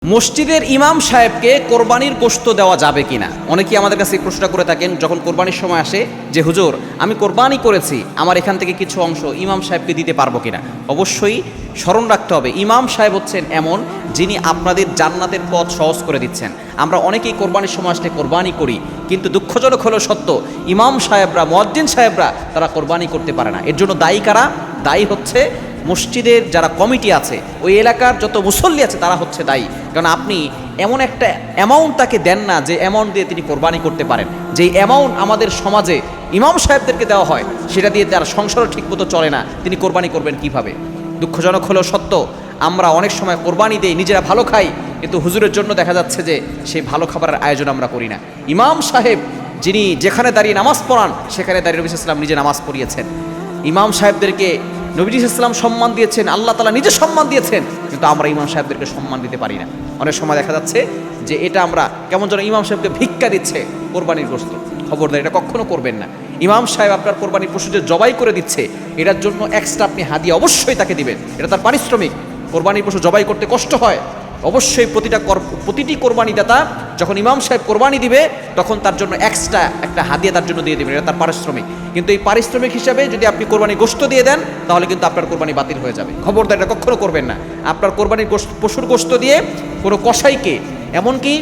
মসজিদের ইমাম সাহেবকে কোরবানির গোশত দেওয়া যাবে কিনা? অনেকেই আমাদের কাছে এই প্রশ্নটা করে থাকেন যখন কোরবানির সময় আসে যে হুজুর আমি কোরবানি করেছি, আমার এখান থেকে কিছু অংশ ইমাম সাহেবকে দিতে পারবো কিনা। অবশ্যই স্মরণ রাখতে হবে ইমাম সাহেব হচ্ছেন এমন যিনি আপনাদের জান্নাতের পথ সহজ করে দিচ্ছেন। আমরা অনেকেই কোরবানির সময় আসলে কোরবানি করি, কিন্তু দুঃখজনক হলো সত্য ইমাম সাহেবরা, মুয়াজ্জিন সাহেবরা তারা কোরবানি করতে পারে না। এর জন্য দায়ী কারা? দায়ী হচ্ছে মসজিদের যারা কমিটি আছে, ওই এলাকার যত মুসল্লি আছে তারা হচ্ছে দায়ী। কারণ আপনি এমন একটা অ্যামাউন্ট তাকে দেন না যে অ্যামাউন্ট দিয়ে তিনি কোরবানি করতে পারেন। যেই অ্যামাউন্ট আমাদের সমাজে ইমাম সাহেবদেরকে দেওয়া হয় সেটা দিয়ে তার সংসারও ঠিকমতো চলে না, তিনি কোরবানি করবেন কিভাবে? দুঃখজনক হলেও সত্য আমরা অনেক সময় কোরবানি দেই, নিজেরা ভালো খাই, কিন্তু হুজুরের জন্য দেখা যাচ্ছে যে সেই ভালো খাবারের আয়োজন আমরা করি না। ইমাম সাহেব যিনি যেখানে দাঁড়িয়ে নামাজ পড়ান সেখানে দাঁড়িয়ে নবী সাল্লাল্লাহু আলাইহি ওয়াসাল্লাম নিজে নামাজ পড়িয়েছেন। ইমাম সাহেবদেরকে নবী ইসলাম সম্মান দিয়েছেন, আল্লাহ তাআলা নিজে সম্মান দিয়েছেন, কিন্তু আমরা ইমাম সাহেবদেরকে সম্মান দিতে পারি না। অনেক সময় দেখা যাচ্ছে যে এটা আমরা কেমন যেন ইমাম সাহেবকে ভিক্ষা দিচ্ছে কোরবানির গোশত। খবরদার, এটা কখনো করবেন না। ইমাম সাহেব আপনার কোরবানির পশু যে জবাই করে দিচ্ছে এটার জন্য এক্সট্রা আপনি হাদিয়া অবশ্যই তাকে দিবেন, এটা তার পারিশ্রমিক। কোরবানির পশু জবাই করতে কষ্ট হয়, অবশ্যই প্রতিটি কোরবানি দাতা যখন ইমাম সাহেব কোরবানি দিবে তখন তার জন্য এক্সট্রা একটা হাদিয়া তার জন্য দিয়ে দেবেন, এটা তার পারিশ্রমিক। কিন্তু এই পারিশ্রমিক হিসাবে যদি আপনি কোরবানি গোশত দিয়ে দেন তাহলে কিন্তু আপনার কোরবানি বাতিল হয়ে যাবে। খবরদার, এটা কখনো করবেন না। আপনার কোরবানির পশুর গোশত দিয়ে কোনো কসাইকে, এমনকি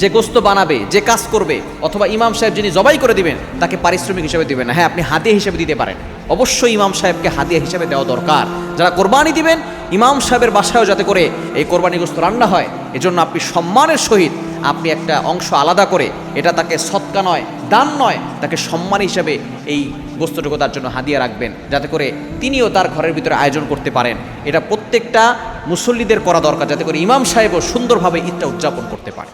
যে গোশত বানাবে, যে কাজ করবে, অথবা ইমাম সাহেব যিনি জবাই করে দিবেন তাকে পারিশ্রমিক হিসেবে দিবেন না। হ্যাঁ, আপনি হাদিয়া হিসেবে দিতে পারেন, অবশ্যই ইমাম সাহেবকে হাদিয়া হিসেবে দেওয়া দরকার। যারা কোরবানি দিবেন ইমাম সাহেবের বাসায়ও যাতে করে এই কোরবানি গোশত রান্না হয়, এজন্য আপনি সম্মানের সহিত আপনি একটা অংশ আলাদা করে, এটা তাকে সৎকা নয়, দান নয়, তাকে সম্মান হিসাবে এই গোশতটুকু তার জন্য হাদিয়া রাখবেন, যাতে করে তিনিও তার ঘরের ভিতরে আয়োজন করতে পারেন। এটা প্রত্যেকটা মুসল্লিদের করা দরকার, যাতে করে ইমাম সাহেবও সুন্দরভাবে ঈদটা উদযাপন করতে পারে।